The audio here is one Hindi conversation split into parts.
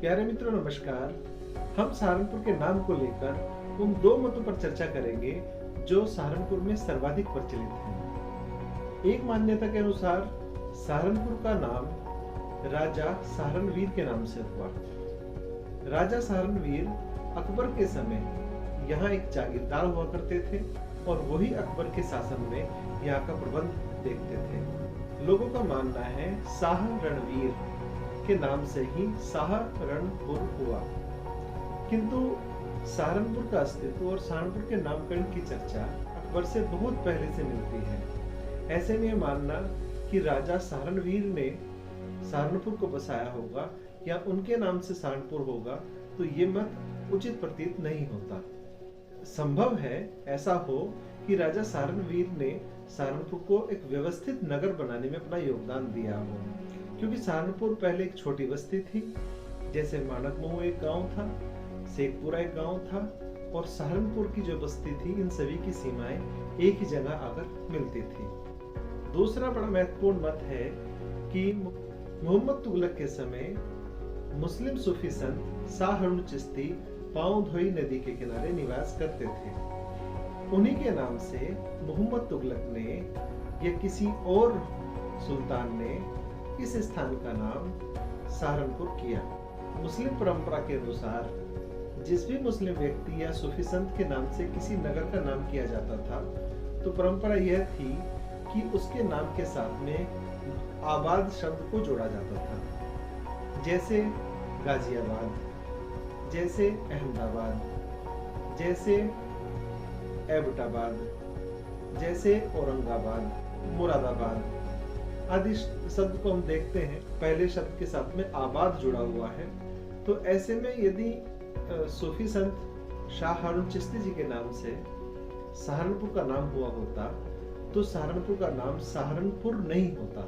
प्यारे मित्रों नमस्कार। हम सहारनपुर के नाम को लेकर उन दो मतों पर चर्चा करेंगे जो सहारनपुर में सर्वाधिक प्रचलित हैं। एक मान्यता के अनुसार सहारनपुर का नाम राजा सहारनवीर के नाम से हुआ। राजा सहारनवीर अकबर के समय यहाँ एक जागीरदार हुआ करते थे और वही अकबर के शासन में यहाँ का प्रबंध देखते थे। लोगों का मानना है शाह रणवीर के नाम से ही सहारनपुर हुआ। किंतु सहारनपुर का अस्तित्व और सहारनपुर के नामकरण की चर्चा अकबर से बहुत पहले से मिलती है। ऐसे में मानना कि राजा सहारनवीर ने सहारनपुर को बसाया होगा या उनके नाम से सहारनपुर होगा तो ये मत उचित प्रतीत नहीं होता। संभव है ऐसा हो कि राजा सहारनवीर ने सहारनपुर को एक व्यवस्थित नगर बनाने में अपना योगदान दिया हो, क्योंकि सहारनपुर पहले एक छोटी बस्ती थी। जैसे मानकमऊ एक गांव था, शेखपुरा एक गांव था और सहारनपुर की जो बस्ती थी, इन सभी की सीमाएं एक ही जगह आकर मिलती थी। दूसरा बड़ा महत्वपूर्ण मत है कि मोहम्मद तुगलक के समय मुस्लिम सूफी संत शाह हारून चिश्ती पांव धोई नदी के किनारे निवास करते थे। उन्हीं के नाम से मोहम्मद तुगलक ने या किसी और सुल्तान ने इस स्थान का नाम सहारनपुर किया। मुस्लिम परंपरा के अनुसार जिस भी मुस्लिम व्यक्ति या सूफी संत के नाम से किसी नगर का नाम किया जाता था तो परंपरा यह थी कि उसके नाम के साथ में आबाद शब्द को जोड़ा जाता था। जैसे गाजियाबाद, जैसे अहमदाबाद, जैसे एबटाबाद, जैसे औरंगाबाद, मुरादाबाद आदि शब्द को हम देखते हैं पहले शब्द के साथ में आबाद जुड़ा हुआ है। तो ऐसे में यदि सूफी संत शाह हारून चिश्ती जी के नाम से सहारनपुर का नाम हुआ होता तो सहारनपुर का नाम सहारनपुर नहीं होता,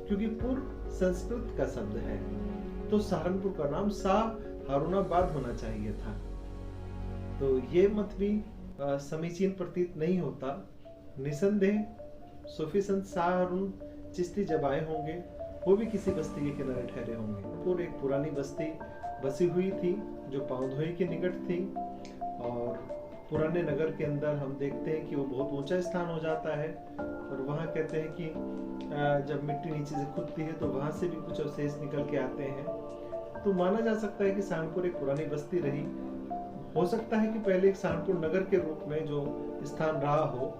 क्योंकि पुर संस्कृत का शब्द है। तो सहारनपुर का नाम शाह हारूनाबाद होना चाहिए था। तो ये मत भी समीचीन प्रतीत नहीं होता। निसंदेह सूफी संत शाह हारून चिश्ती जब आए होंगे वो भी किसी बस्ती के किनारे ठहरे होंगे। पूरी एक पुरानी बस्ती बसी हुई थी जो पांवधोई के निकट थी और पुराने नगर के अंदर हम देखते हैं कि वो बहुत ऊंचा स्थान हो जाता है और वहाँ कहते हैं कि जब मिट्टी नीचे से खुदती है तो वहां से भी कुछ अवशेष निकल के आते हैं। तो माना जा सकता है कि सहारनपुर एक पुरानी बस्ती रही। हो सकता है कि पहले एक सहारनपुर नगर के रूप में जो स्थान रहा हो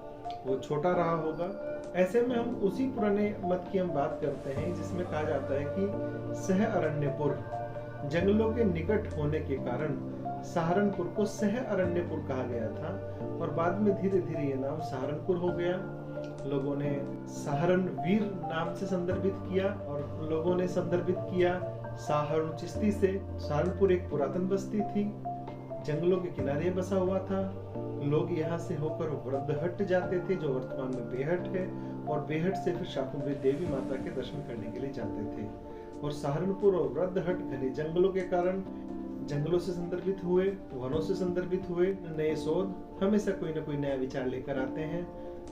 वो छोटा रहा होगा। ऐसे में हम उसी पुराने मत की हम बात करते हैं जिसमें कहा जाता है कि सह अरण्यपुर जंगलों के निकट होने के कारण सहारनपुर को सह अरण्यपुर कहा गया था और बाद में धीरे धीरे ये नाम सहारनपुर हो गया। लोगों ने सहारनवीर नाम से संदर्भित किया और लोगों ने संदर्भित किया शाह हारून चिश्ती से। सहारनपुर एक पुरातन बस्ती थी, जंगलों के किनारे बसा हुआ था। लोग यहाँ से होकर वृद्धहट्ट जाते थे जो वर्तमान में बेहट है और बेहट से फिर शाकुंभरी देवी माता के दर्शन करने के लिए जाते थे। और सहारनपुर और वृद्धहट्ट घने जंगलों के कारण जंगलों से संदर्भित हुए, वनों से संदर्भित हुए नए शोध हमेशा कोई ना कोई नया विचार लेकर आते हैं।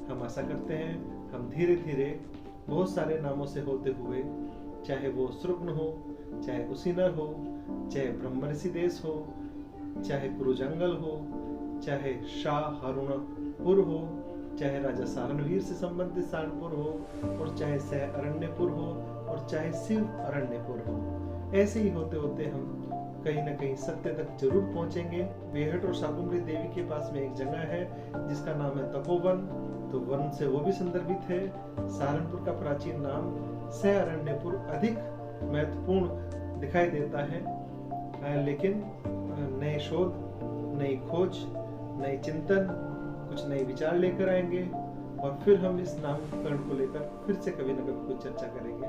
हम आशा करते हैं हम धीरे धीरे बहुत सारे नामों से होते हुए, चाहे वो श्रुग्न हो, चाहे कुशीनर हो, चाहे ब्रह्मर्षि देश हो, चाहे कुरुजंगल हो, चाहे शाह हारूनपुर हो, चाहे राजा सहारनवीर से संबंधित सहारनपुर हो और चाहे सह अरण्यपुर हो और चाहे शिव अरण्यपुर हो, ऐसे ही होते होते हम कहीं ना कहीं सत्य तक जरूर पहुंचेंगे। बेहट और शाकुंभरी देवी के पास में एक जगह है जिसका नाम है तपोवन, तो वन से वो भी संदर्भित है। सहारनपुर का प्राचीन नाम सह अरण्यपुर अधिक महत्वपूर्ण दिखाई देता है, लेकिन नए शोध, नई खोज, नए चिंतन, कुछ नए विचार लेकर आएंगे और फिर हम इस नामकरण को लेकर फिर से कभी न कभी कुछ चर्चा करेंगे।